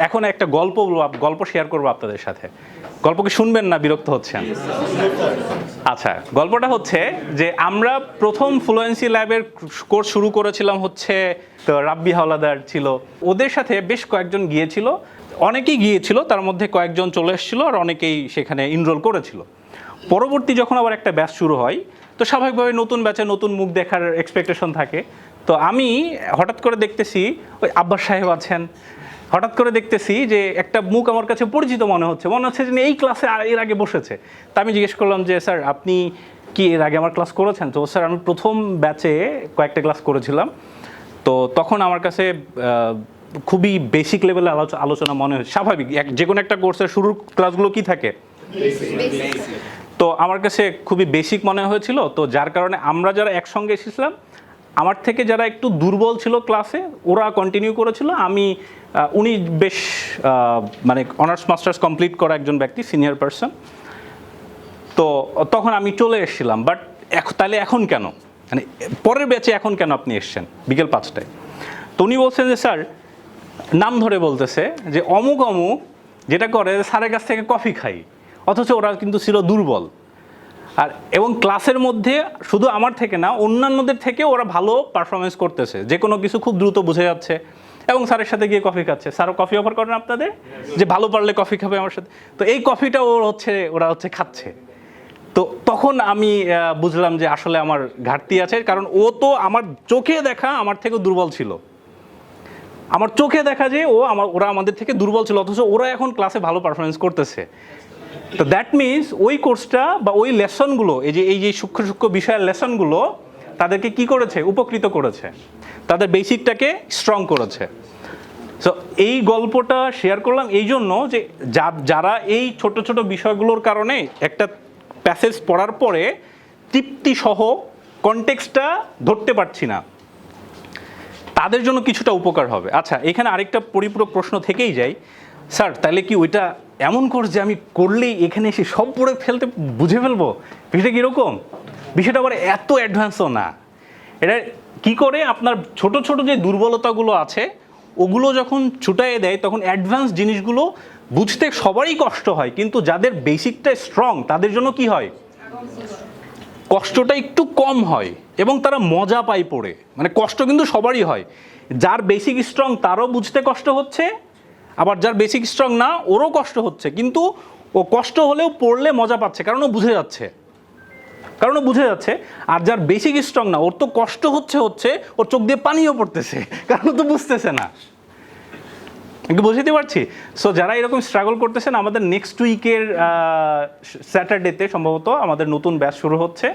এখন একটা গল্প শেয়ার করবো আপনাদের সাথে। গল্প কি শুনবেন না বিরক্ত হচ্ছেন? আচ্ছা, গল্পটা হচ্ছে যে আমরা প্রথম ফ্লুয়েন্সি ল্যাবের কোর্স শুরু করেছিলাম হচ্ছে, তো রাব্বি হাওলাদার ছিল, ওদের সাথে বেশ কয়েকজন গিয়েছিল, অনেকেই গিয়েছিল, তার মধ্যে কয়েকজন চলে এসেছিল আর অনেকেই সেখানে এনরোল করেছিল। পরবর্তী যখন আবার একটা ব্যাচ শুরু হয়, তো স্বাভাবিকভাবে নতুন ব্যাচে নতুন মুখ দেখার এক্সপেকটেশন থাকে। তো আমি হঠাৎ করে দেখতেছি ওই আব্বাস সাহেব আছেন, হঠাৎ করে দেখতেছি যে একটা মুখ আমার কাছে পরিচিত মনে হচ্ছে যে এই ক্লাসে এর আগে বসেছে। তা আমি জিজ্ঞেস করলাম যে স্যার আপনি কি এর আগে আমার ক্লাস করেছেন? তো স্যার আমি প্রথম ব্যাচে কয়েকটা ক্লাস করেছিলাম, তো তখন আমার কাছে খুবই বেসিক লেভেলে আলোচনা মনে হয়েছে। স্বাভাবিক, যে কোনো একটা কোর্সের শুরুর ক্লাসগুলো কি থাকে, তো আমার কাছে খুবই বেসিক মনে হয়েছিল। তো যার কারণে আমরা যারা একসঙ্গে এসেছিলাম, আমার থেকে যারা একটু দুর্বল ছিল ক্লাসে ওরা কন্টিনিউ করেছিল। উনি বেশ মানে অনার্স মাস্টার্স কমপ্লিট করা একজন ব্যক্তি, সিনিয়র পারসন। তো তখন আমি চলে এসেছিলাম, বাট তাহলে এখন কেন, মানে পরের ব্যাচে এখন কেন আপনি এসছেন বিকেল 5টায়? তো উনি বলছেন যে স্যার, নাম ধরে বলতেছে যে অমুক অমুক যেটা করে স্যারের কাছ থেকে কফি খাই, অথচ ওরা কিন্তু ছিল দুর্বল। এবং ক্লাসের মধ্যে শুধু আমার থেকে না, অন্যান্যদের থেকে ওরা ভালো পারফরমেন্স করতেছে, যে কোনো কিছু খুব দ্রুত বুঝে যাচ্ছে, এবং স্যারের সাথে গিয়ে কফি খাচ্ছে। স্যারও কফি অফার করেন আপনাদের যে ভালো পারলে কফি খাবে আমার সাথে, তো এই কফিটা ওরা হচ্ছে খাচ্ছে। তো তখন আমি বুঝলাম যে আসলে আমার ঘাটতি আছে, কারণ ও তো আমার চোখে দেখা আমার থেকে দুর্বল ছিল, আমার চোখে দেখা যে ওরা আমাদের থেকে দুর্বল ছিল, অথচ ওরা এখন ক্লাসে ভালো পারফরমেন্স করতেছে। তো দ্যাট মিনস ওই কোর্সটা বা ওই লেসনগুলো, এই যে সূক্ষ্ম সূক্ষ্ম বিষয়ের লেসনগুলো তাদেরকে কি করেছে, উপকৃত করেছে, তাদের বেসিকটাকে স্ট্রং করেছে। সো এই গল্পটা শেয়ার করলাম এই জন্য যে যারা এই ছোট ছোট বিষয়গুলোর কারণে একটা প্যাসেজ পড়ার পরে তৃপ্তি সহ কনটেক্সটটা ধরতে পারছি না, তাদের জন্য কিছুটা উপকার হবে। আচ্ছা, এখানে আরেকটা পরিপূরক প্রশ্ন থেকেই যায়, স্যার তাহলে কি ওইটা এমন কোর্স যে আমি করলেই এখানে এসে সব পড়ে বুঝে ফেলবো? বিষয়টা কীরকম? বিষয়টা আবার এত অ্যাডভান্সও না। এটা কি করে আপনার ছোট ছোট যে দুর্বলতাগুলো আছে ওগুলো যখন ছুটাইয়ে দেয়, তখন অ্যাডভান্স জিনিসগুলো বুঝতে সবারই কষ্ট হয়, কিন্তু যাদের বেসিকটা স্ট্রং তাদের জন্য কি হয়, কষ্টটা একটু কম হয় এবং তারা মজা পায় পড়ে। মানে কষ্ট কিন্তু সবারই হয়, যার বেসিক স্ট্রং তারও বুঝতে কষ্ট হচ্ছে, আবার যার বেসিক স্ট্রং না ওরও কষ্ট হচ্ছে, কিন্তু ও কষ্ট হলেও পড়লে মজা পাচ্ছে, কারণ ও বুঝে যাচ্ছে। আর যার বেসিক স্ট্রং না, ওর তো কষ্ট হচ্ছে ওর চোখ দিয়ে পানিও পড়তেছে, কারণ ও তো বুঝতেছে না। একটু বুঝতে পারছি। সো যারা এরকম স্ট্রাগল করতেছেন, আমাদের নেক্সট উইকের স্যাটারডেতে সম্ভবত আমাদের নতুন ব্যাচ শুরু হচ্ছে।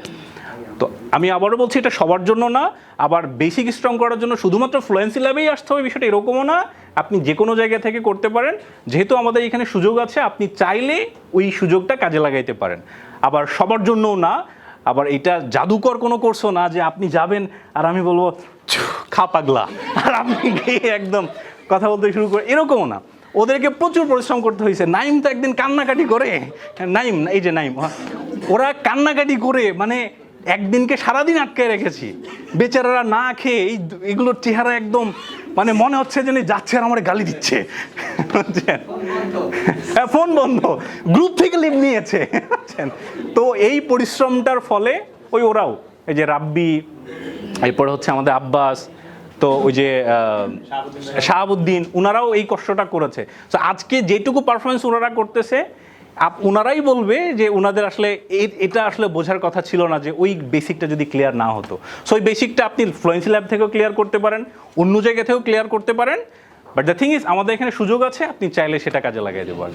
তো আমি আবারও বলছি, এটা সবার জন্য না, আবার বেসিক স্ট্রং করার জন্য শুধুমাত্র ফ্লুয়েন্সি ল্যাবেই আসতে হবে বিষয়টা এরকমও না, আপনি যে কোনো জায়গা থেকে করতে পারেন। যেহেতু আমাদের এখানে সুযোগ আছে, আপনি চাইলে ওই সুযোগটা কাজে লাগাইতে পারেন। আবার সবার জন্যও না, আবার এটা জাদুকর কোনো কোর্সও না যে আপনি যাবেন আর আমি বলবো খা পাগলা আর আপনি গিয়ে একদম কথা বলতে শুরু করে, এরকমও না। ওদেরকে প্রচুর পরিশ্রম করতে হয়েছে। নাইম তো একদিন কান্নাকাটি করে, এই যে নাইম, ওরা কান্নাকাটি করে মানে একদিনকে সারাদিন আটকে রেখেছি, বেচারারা না খেয়ে এগুলোর চেহারা একদম মানে মনে হচ্ছে যে যাচ্ছে আর আমার গালি দিচ্ছে, ফোন বন্ধ, গ্রুপ থেকে লিভ নিয়েছে। তো এই পরিশ্রমটার ফলে ওরাও, এই যে রাব্বি, এরপরে হচ্ছে আমাদের আব্বাস, তো ওই যে শাহাবুদ্দিন, ওনারাও এই কষ্টটা করেছে। তো আজকে যেটুকু পারফরমেন্স ওনারা করতেছে, ওনারাই বলবে যে ওনাদের আসলে এটা আসলে বোঝার কথা ছিল না যে ওই বেসিকটা যদি ক্লিয়ার না হতো। সো ওই বেসিকটা আপনি ফ্লুয়েন্সি ল্যাব থেকেও ক্লিয়ার করতে পারেন, অন্য জায়গা থেকেও ক্লিয়ার করতে পারেন, বাট দ্য থিং ইজ আমাদের এখানে সুযোগ আছে, আপনি চাইলে সেটা কাজে লাগিয়ে দেবেন।